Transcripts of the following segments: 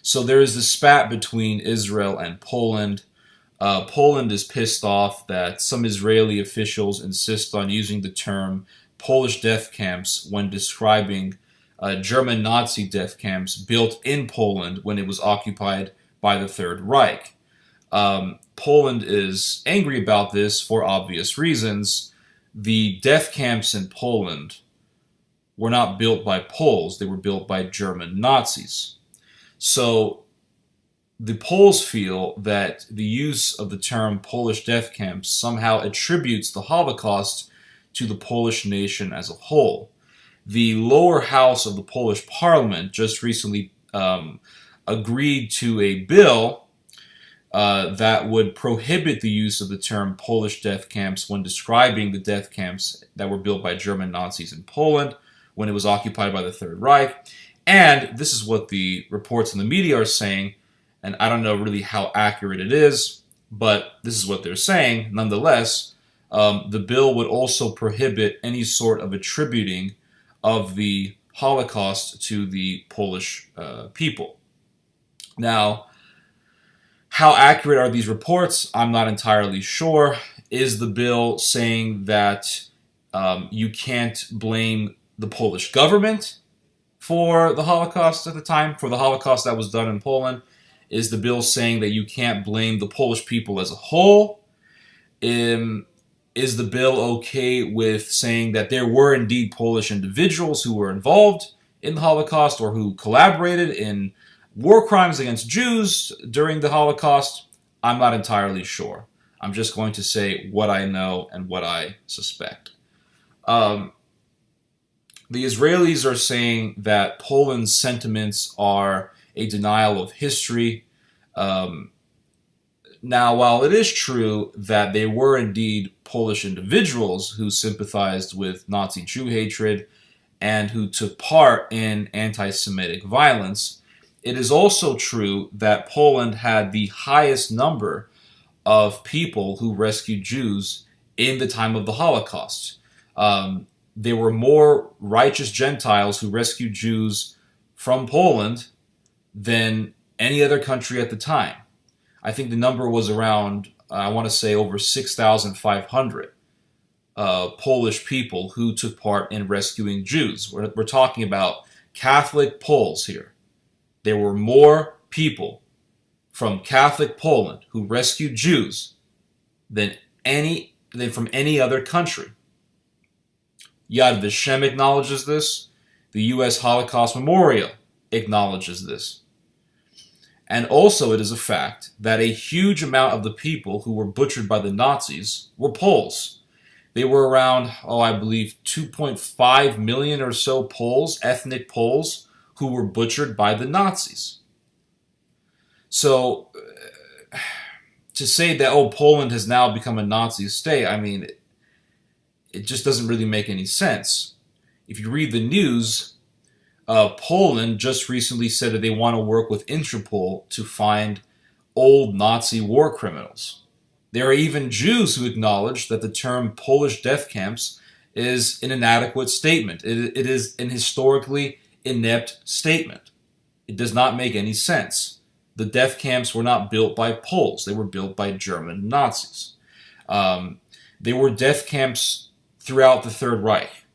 So there is this spat between Israel and Poland. Poland is pissed off that some Israeli officials insist on using the term Polish death camps when describing German Nazi death camps built in Poland when it was occupied by the Third Reich. Poland is angry about this for obvious reasons. The death camps in Poland were not built by Poles, they were built by German Nazis. So the Poles feel that the use of the term Polish death camps somehow attributes the Holocaust to the Polish nation as a whole. The lower house of the Polish parliament just recently agreed to a bill that would prohibit the use of the term Polish death camps when describing the death camps that were built by German Nazis in Poland when it was occupied by the Third Reich. And this is what the reports in the media are saying, and I don't know really how accurate it is, but this is what they're saying. Nonetheless, the bill would also prohibit any sort of attributing of the Holocaust to the Polish people. Now, how accurate are these reports? I'm not entirely sure. Is the bill saying that you can't blame the Polish government for the Holocaust at the time, for the Holocaust that was done in Poland? Is the bill saying that you can't blame the Polish people as a whole? Is the bill okay with saying that there were indeed Polish individuals who were involved in the Holocaust or who collaborated in war crimes against Jews during the Holocaust? I'm not entirely sure. I'm just going to say what I know and what I suspect. The Israelis are saying that Poland's sentiments are a denial of history. Now, while it is true that they were indeed Polish individuals who sympathized with Nazi Jew hatred and who took part in anti-Semitic violence, it is also true that Poland had the highest number of people who rescued Jews in the time of the Holocaust. There were more righteous Gentiles who rescued Jews from Poland than any other country at the time. I think the number was around, I want to say, over 6,500 Polish people who took part in rescuing Jews. We're talking about Catholic Poles here. There were more people from Catholic Poland who rescued Jews than from any other country. Yad Vashem acknowledges this. The U.S. Holocaust Memorial acknowledges this. And also it is a fact that a huge amount of the people who were butchered by the Nazis were Poles. They were around, I believe 2.5 million or so Poles, ethnic Poles, who were butchered by the Nazis. So, to say that, Poland has now become a Nazi state, I mean, it just doesn't really make any sense. If you read the news, Poland just recently said that they want to work with Interpol to find old Nazi war criminals. There are even Jews who acknowledge that the term Polish death camps is an inadequate statement. It is an historically inept statement. It does not make any sense. The death camps were not built by Poles. They were built by German Nazis. They were death camps throughout the Third Reich.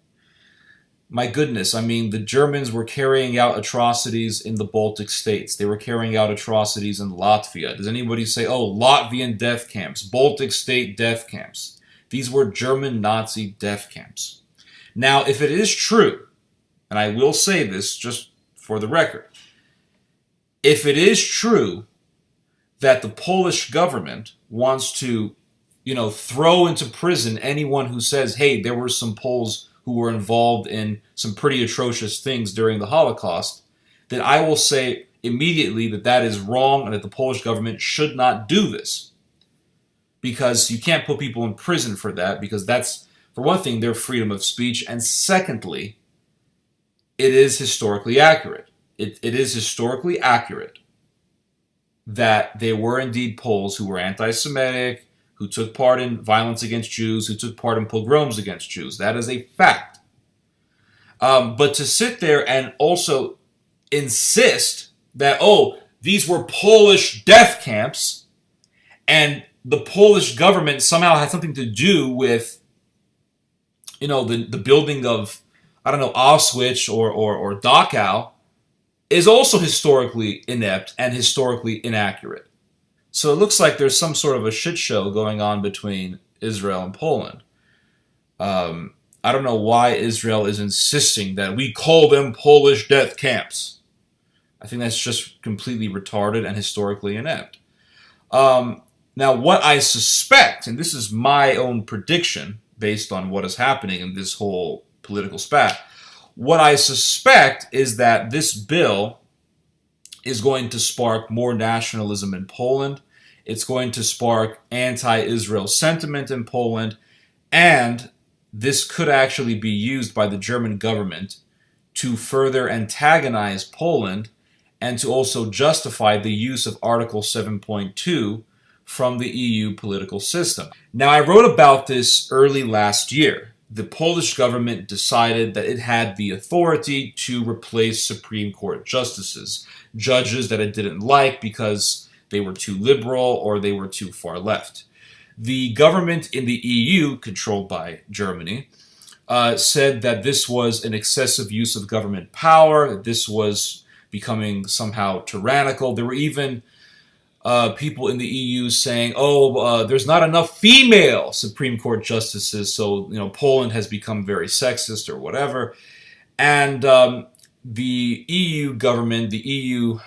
My goodness, I mean, the Germans were carrying out atrocities in the Baltic states. They were carrying out atrocities in Latvia. Does anybody say, Latvian death camps, Baltic state death camps? These were German Nazi death camps. Now, if it is true, and I will say this just for the record, if it is true that the Polish government wants to, throw into prison anyone who says, hey, there were some Poles who were involved in some pretty atrocious things during the Holocaust, then I will say immediately that that is wrong and that the Polish government should not do this. Because you can't put people in prison for that, because that's, for one thing, their freedom of speech, and secondly, it is historically accurate. It is historically accurate that there were indeed Poles who were anti-Semitic, who took part in violence against Jews, who took part in pogroms against Jews. That is a fact. But to sit there and also insist that, these were Polish death camps, and the Polish government somehow had something to do with, the building of, I don't know, Auschwitz or Dachau, is also historically inept and historically inaccurate. So it looks like there's some sort of a shit show going on between Israel and Poland. I don't know why Israel is insisting that we call them Polish death camps. I think that's just completely retarded and historically inept. Now, what I suspect, and this is my own prediction based on what is happening in this whole political spat, what I suspect is that this bill is going to spark more nationalism in Poland. It's going to spark anti-Israel sentiment in Poland, and this could actually be used by the German government to further antagonize Poland and to also justify the use of Article 7.2 from the EU political system. Now, I wrote about this early last year. The Polish government decided that it had the authority to replace Supreme Court justices, judges that it didn't like because they were too liberal or they were too far left. The government in the EU, controlled by Germany, said that this was an excessive use of government power, that this was becoming somehow tyrannical. There were even people in the EU saying, there's not enough female Supreme Court justices, so Poland has become very sexist or whatever. And the EU government, the EU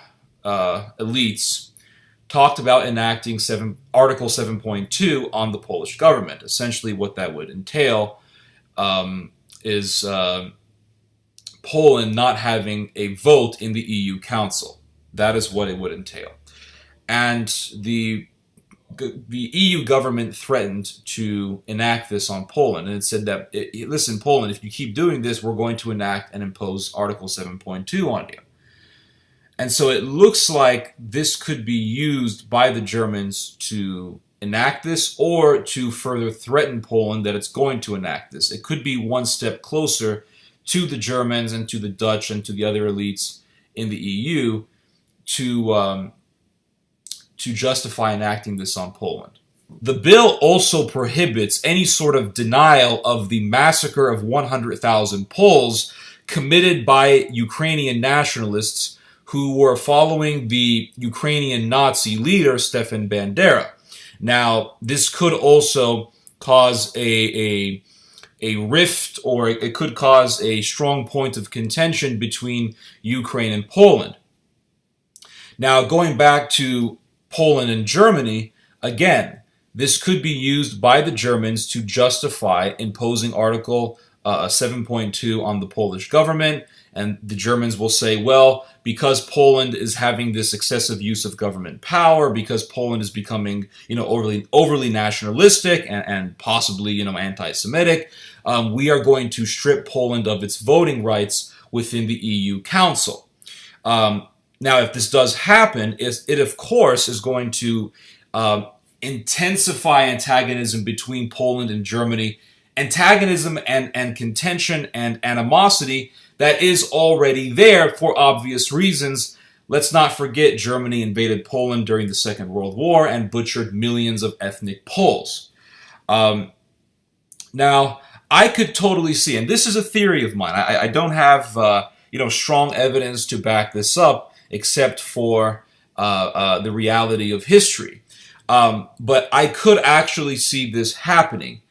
elites, talked about enacting Article 7.2 on the Polish government. Essentially what that would entail is Poland not having a vote in the EU Council. That is what it would entail. And the EU government threatened to enact this on Poland. And it said that, listen, Poland, if you keep doing this, we're going to enact and impose Article 7.2 on you. And so it looks like this could be used by the Germans to enact this or to further threaten Poland that it's going to enact this. It could be one step closer to the Germans and to the Dutch and to the other elites in the EU to justify enacting this on Poland. The bill also prohibits any sort of denial of the massacre of 100,000 Poles committed by Ukrainian nationalists who were following the Ukrainian Nazi leader, Stefan Bandera. Now, this could also cause a rift, or it could cause a strong point of contention between Ukraine and Poland. Now, going back to Poland and Germany, again, this could be used by the Germans to justify imposing Article 7.2 on the Polish government. And the Germans will say, well, because Poland is having this excessive use of government power, because Poland is becoming, overly nationalistic and possibly, anti-Semitic, we are going to strip Poland of its voting rights within the EU Council. Now, if this does happen, it of course is going to intensify antagonism between Poland and Germany, antagonism and contention and animosity that is already there for obvious reasons. Let's not forget Germany invaded Poland during the Second World War and butchered millions of ethnic Poles. Now, I could totally see, and this is a theory of mine. I don't have strong evidence to back this up, except for the reality of history. But I could actually see this happening.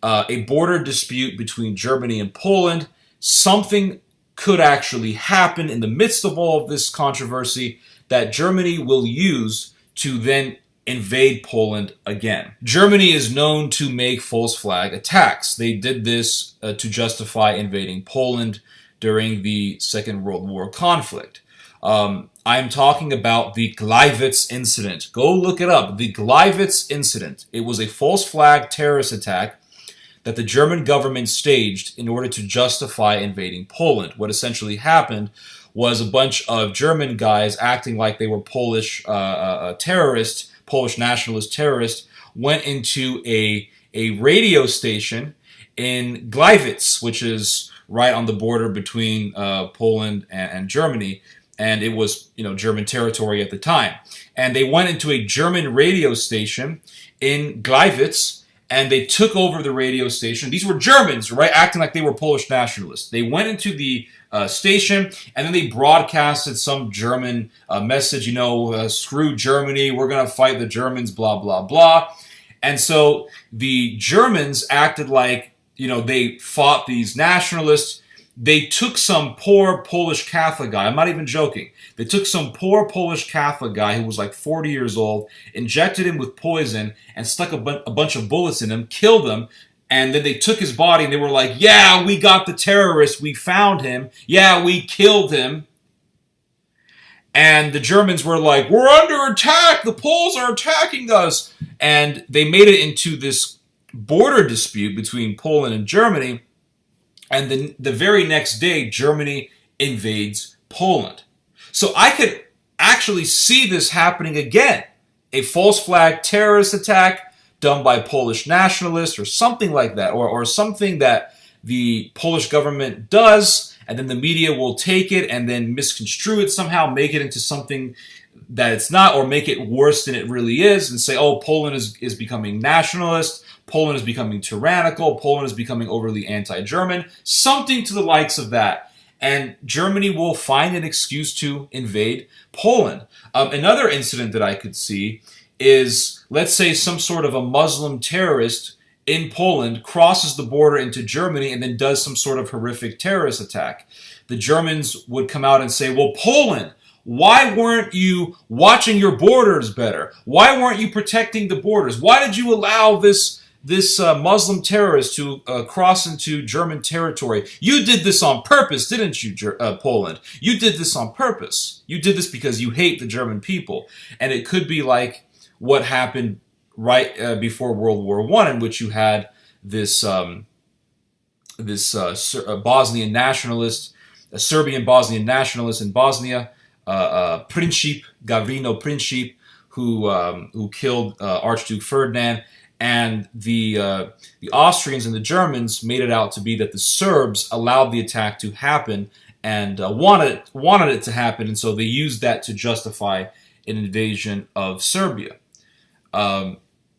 A border dispute between Germany and Poland, something could actually happen in the midst of all of this controversy that Germany will use to then invade Poland again. Germany is known to make false flag attacks. They did this to justify invading Poland during the Second World War conflict. I'm talking about the Gleiwitz incident. Go look it up. The Gleiwitz incident. It was a false flag terrorist attack that the German government staged in order to justify invading Poland. What essentially happened was a bunch of German guys acting like they were Polish terrorists, Polish nationalist terrorists, went into a radio station in Gleiwitz, which is right on the border between Poland and Germany. and it was, German territory at the time. And they went into a German radio station in Gleiwitz, and they took over the radio station. These were Germans, right, acting like they were Polish nationalists. They went into the station, and then they broadcasted some German message, screw Germany, we're going to fight the Germans, blah, blah, blah. And so the Germans acted like, they fought these nationalists. They took some poor Polish Catholic guy, I'm not even joking, they took some poor Polish Catholic guy who was like 40 years old, injected him with poison, and stuck a bunch of bullets in him, killed him, and then they took his body and they were like, yeah, we got the terrorist, we found him, yeah, we killed him. And the Germans were like, we're under attack, the Poles are attacking us. And they made it into this border dispute between Poland and Germany. And then the very next day, Germany invades Poland. So I could actually see this happening again. A false flag terrorist attack done by Polish nationalists or something like that. Or something that the Polish government does, and then the media will take it and then misconstrue it somehow, make it into something that it's not, or make it worse than it really is, and say, oh, Poland is becoming nationalist, Poland is becoming tyrannical, Poland is becoming overly anti-German, something to the likes of that. And Germany will find an excuse to invade Poland. Another incident that I could see is, let's say some sort of a Muslim terrorist in Poland crosses the border into Germany and then does some sort of horrific terrorist attack. The Germans would come out and say, well, Poland, why weren't you watching your borders better? Why weren't you protecting the borders? Why did you allow this Muslim terrorist to cross into German territory? You did this on purpose, didn't you, Poland? You did this on purpose. You did this because you hate the German people. And it could be like what happened right before World War I, in which you had this Bosnian nationalist, a Serbian Bosnian nationalist in Bosnia, Princip, Gavrino Princip, who killed Archduke Ferdinand. And the Austrians and the Germans made it out to be that the Serbs allowed the attack to happen and wanted it to happen, and so they used that to justify an invasion of Serbia.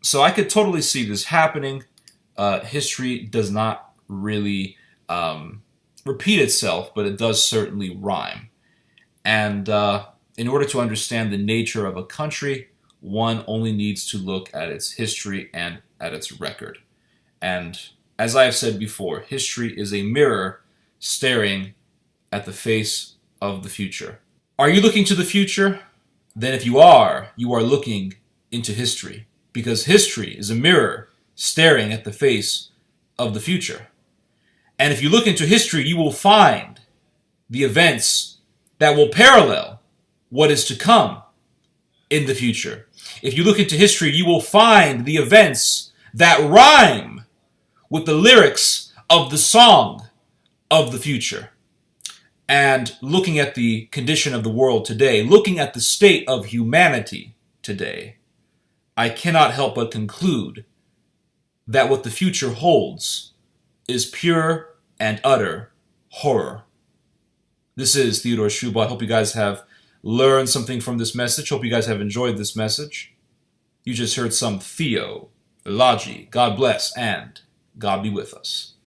So I could totally see this happening. History does not really repeat itself, but it does certainly rhyme. And in order to understand the nature of a country, one only needs to look at its history and at its record. And as I have said before, history is a mirror staring at the face of the future. Are you looking to the future? Then if you are looking into history, because history is a mirror staring at the face of the future. And if you look into history, you will find the events that will parallel what is to come in the future. If you look into history, you will find the events that rhyme with the lyrics of the song of the future. And looking at the condition of the world today, looking at the state of humanity today, I cannot help but conclude that what the future holds is pure and utter horror. This is Theodore Schubot. Hope you guys have learned something from this message. Hope you guys have enjoyed this message. You just heard some theology. God bless and God be with us.